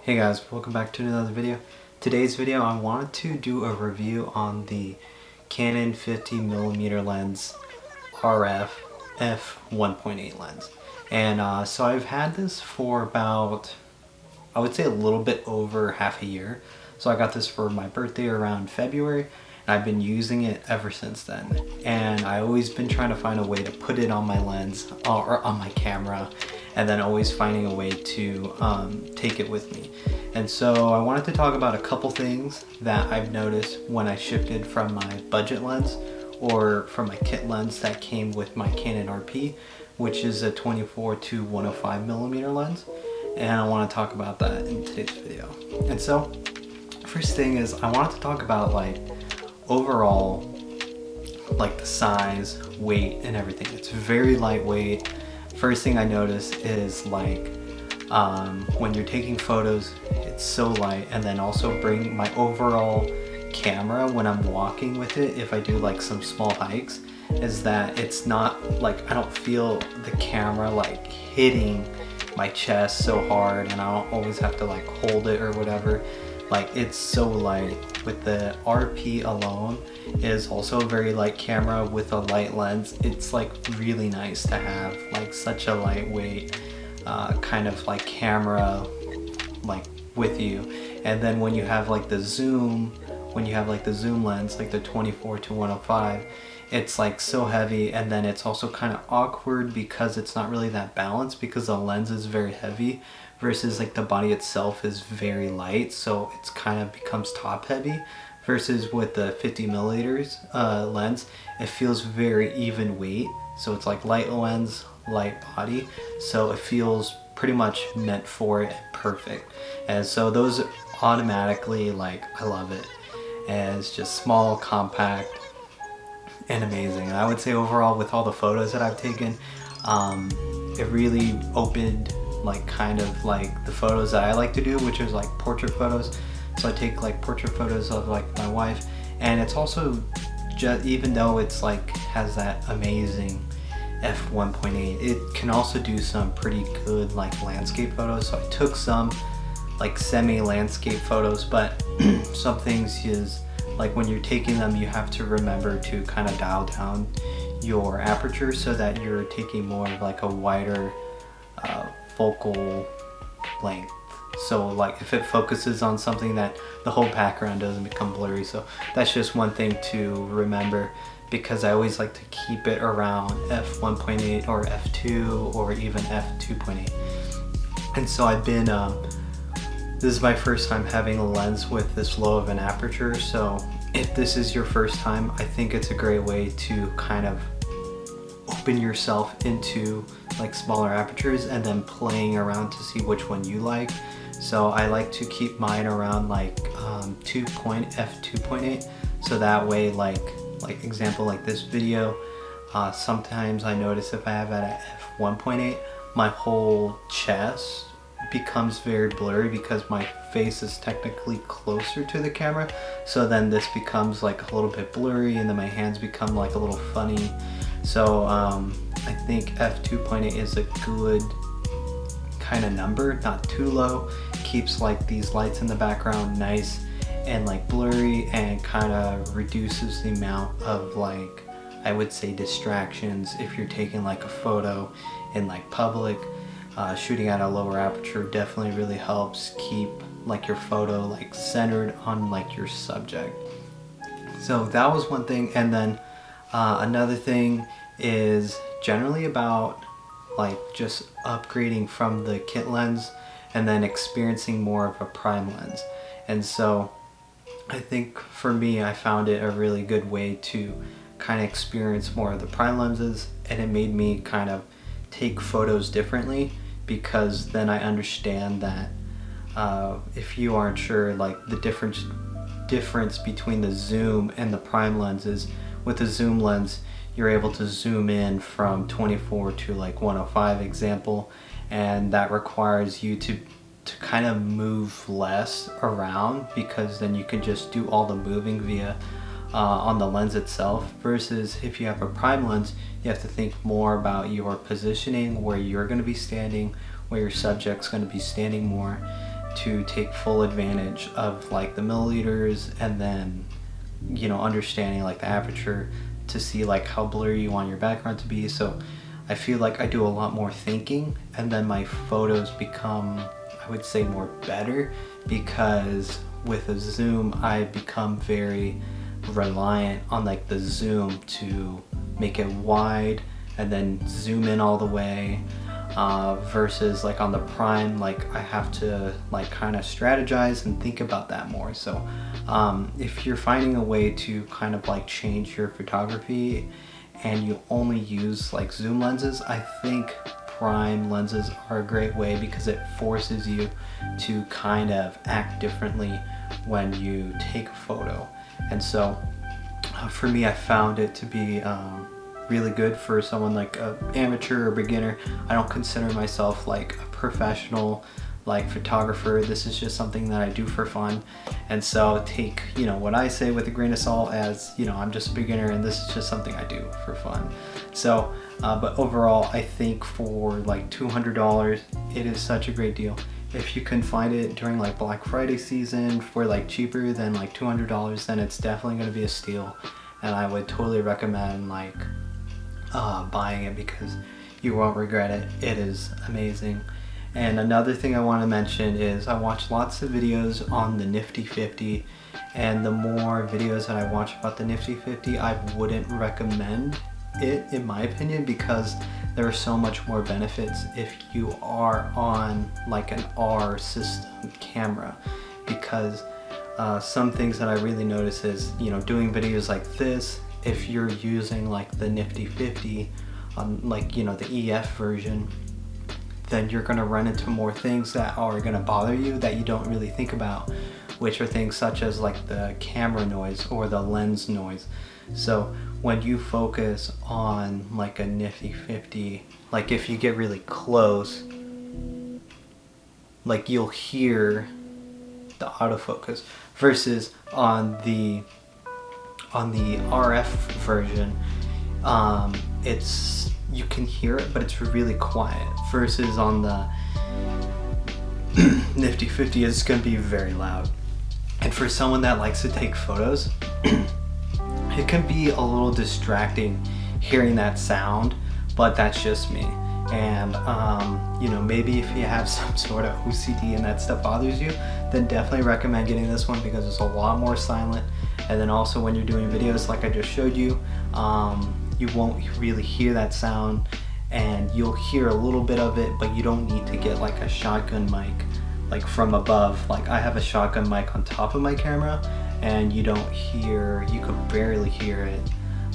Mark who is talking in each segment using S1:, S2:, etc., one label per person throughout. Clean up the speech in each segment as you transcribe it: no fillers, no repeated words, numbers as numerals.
S1: Hey guys, welcome back to another video. Today's video I wanted to do a review on the Canon 50mm lens RF F1.8 lens. And so I've had this for about, I would say a little bit over half a year. So I got this for my birthday around February, and I've been using it ever since then. And I've always been trying to find a way to put it on my lens or on my camera, and then always finding a way to take it with me. And so I wanted to talk about a couple things that I've noticed when I shifted from my budget lens or from my kit lens that came with my Canon RP, which is a 24 to 105mm lens. And I want to talk about that in today's video. And so first thing is I wanted to talk about like overall like the size, weight, and everything. It's very lightweight. First thing I noticed is like when you're taking photos, it's so light. And then also bring my overall camera when I'm walking with it, if I do like some small hikes, is that it's not like, I don't feel the camera like hitting my chest so hard and I don't always have to like hold it or whatever. Like, it's so light. With the RP alone is also a very light camera with a light lens. It's like really nice to have like such a lightweight kind of like camera like with you. And then when you have like the zoom, lens, like the 24 to 105, it's like so heavy, and then it's also kind of awkward because it's not really that balanced because the lens is very heavy versus like the body itself is very light, so it's kind of becomes top heavy. Versus with the 50mm lens, it feels very even weight, so it's like light lens, light body, so it feels pretty much meant for it, perfect. And so those automatically, like, I love it. And it's just small, compact, and amazing. And I would say overall with all the photos that I've taken, it really opened like kind of like the photos that I like to do, which is like portrait photos. So I take like portrait photos of like my wife, and it's also just, even though it's like has that amazing f1.8, it can also do some pretty good like landscape photos. So I took some like semi-landscape photos, but some things is like when you're taking them, you have to remember to kind of dial down your aperture so that you're taking more of like a wider focal length. So like if it focuses on something, that the whole background doesn't become blurry. So that's just one thing to remember, because I always like to keep it around f1.8 or f2 or even f2.8. And so I've been this is my first time having a lens with this low of an aperture, so if this is your first time, I think it's a great way to kind of open yourself into like smaller apertures and then playing around to see which one you like. So I like to keep mine around like f2.8, so that way like example like this video, sometimes I notice if I have it at f1.8, my whole chest becomes very blurry because my face is technically closer to the camera, so then this becomes like a little bit blurry, and then my hands become like a little funny. So I think f2.8 is a good kind of number, not too low, keeps like these lights in the background nice and like blurry, and kind of reduces the amount of like, I would say, distractions if you're taking like a photo in like public. Shooting at a lower aperture definitely really helps keep like your photo like centered on like your subject. So that was one thing. And then another thing is generally about like just upgrading from the kit lens and then experiencing more of a prime lens. And so I think for me, I found it a really good way to kind of experience more of the prime lenses, and it made me kind of take photos differently, because then I understand that if you aren't sure like the difference between the zoom and the prime lenses, with the zoom lens you're able to zoom in from 24 to like 105 example, and that requires you to kind of move less around, because then you can just do all the moving via on the lens itself. Versus if you have a prime lens, you have to think more about your positioning, where you're going to be standing, where your subject's going to be standing more, to take full advantage of like the milliliters, and then, you know, understanding like the aperture to see like how blurry you want your background to be. So I feel like I do a lot more thinking, and then my photos become, I would say, more better, because with a zoom I become very reliant on like the zoom to make it wide and then zoom in all the way, versus like on the prime, like I have to like kind of strategize and think about that more. So if you're finding a way to kind of like change your photography and you only use like zoom lenses, I think prime lenses are a great way, because it forces you to kind of act differently when you take a photo. And so for me, I found it to be really good for someone like an amateur or beginner. I don't consider myself like a professional like photographer. This is just something that I do for fun, and so take, you know, what I say with a grain of salt, as, you know, I'm just a beginner and this is just something I do for fun. So but overall, I think for like $200 it is such a great deal. If you can find it during like Black Friday season for like cheaper than like $200, then it's definitely going to be a steal, and I would totally recommend like buying it, because you won't regret it. It is amazing. And another thing I want to mention is I watch lots of videos on the Nifty 50, and the more videos that I watch about the Nifty 50, I wouldn't recommend it, in my opinion, because there are so much more benefits if you are on like an R system camera. Because some things that I really notice is, you know, doing videos like this, if you're using like the Nifty 50 on like, you know, the EF version, then you're going to run into more things that are going to bother you that you don't really think about, which are things such as like the camera noise or the lens noise. So when you focus on like a Nifty 50, like if you get really close, like you'll hear the autofocus, versus on the RF version, it's, you can hear it, but it's really quiet, versus on the Nifty 50 it's going to be very loud. And for someone that likes to take photos, it can be a little distracting hearing that sound, but that's just me. And you know, maybe if you have some sort of OCD and that stuff bothers you, then definitely recommend getting this one, because it's a lot more silent. And then also when you're doing videos like I just showed you, you won't really hear that sound, and you'll hear a little bit of it, but you don't need to get like a shotgun mic like from above. Like I have a shotgun mic on top of my camera, and you don't hear, you could barely hear it,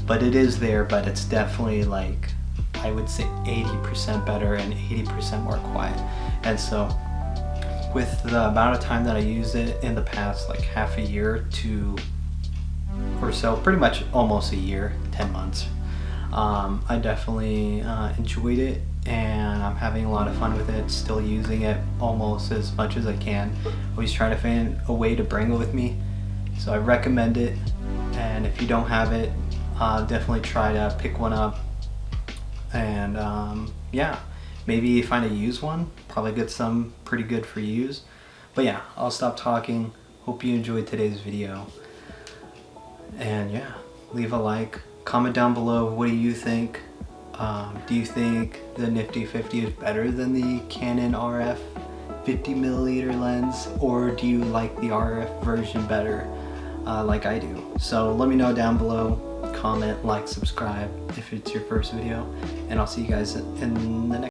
S1: but it is there, but it's definitely like, I would say 80% better and 80% more quiet. And so with the amount of time that I used it in the past like half a year to or so, pretty much almost a year, 10 months, I definitely enjoyed it, and I'm having a lot of fun with it, still using it almost as much as I can. Always trying to find a way to bring it with me, so I recommend it. And if you don't have it, definitely try to pick one up, and yeah, maybe find a used one, probably get some pretty good for used. But yeah, I'll stop talking. Hope you enjoyed today's video, and yeah, leave a like, comment down below, what do you think? Do you think the Nifty 50 is better than the Canon RF 50mm lens, or do you like the RF version better like I do? So let me know down below, comment, like, subscribe if it's your first video, and I'll see you guys in the next